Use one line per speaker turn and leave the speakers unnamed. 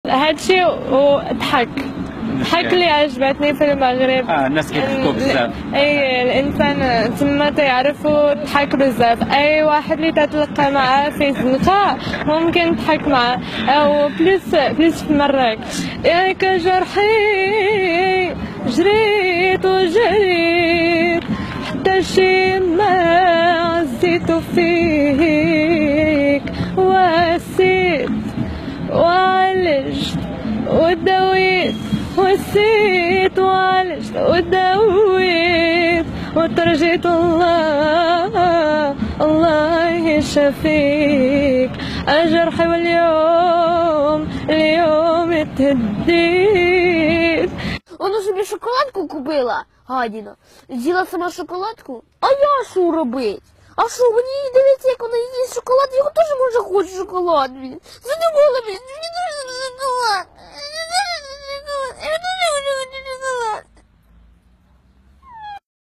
هادشي وضحك اللي عجبتني في المغرب.
الناس كيضحكوا بزاف.
اي الانسان تما تيعرفو ضحك بزاف، اي واحد اللي تتلقى معاه في زنقه ممكن تضحك معاه، او بليس في مراكش. ياك جرحي جريت وجريت حتى شي ما عزيت فيك، واسيت وعالجت وداويت، وسيت وعالجت وداويت وترجيت الله يشفيك. أجرحي واليوم اتهديت.
Вона собі шоколадку купила, гадіна. З'їла сама шоколадку. А я що робить? А що, мені дивиться, як вона їсть шоколад, я теж може хочу шоколад. Задумала, мені дуже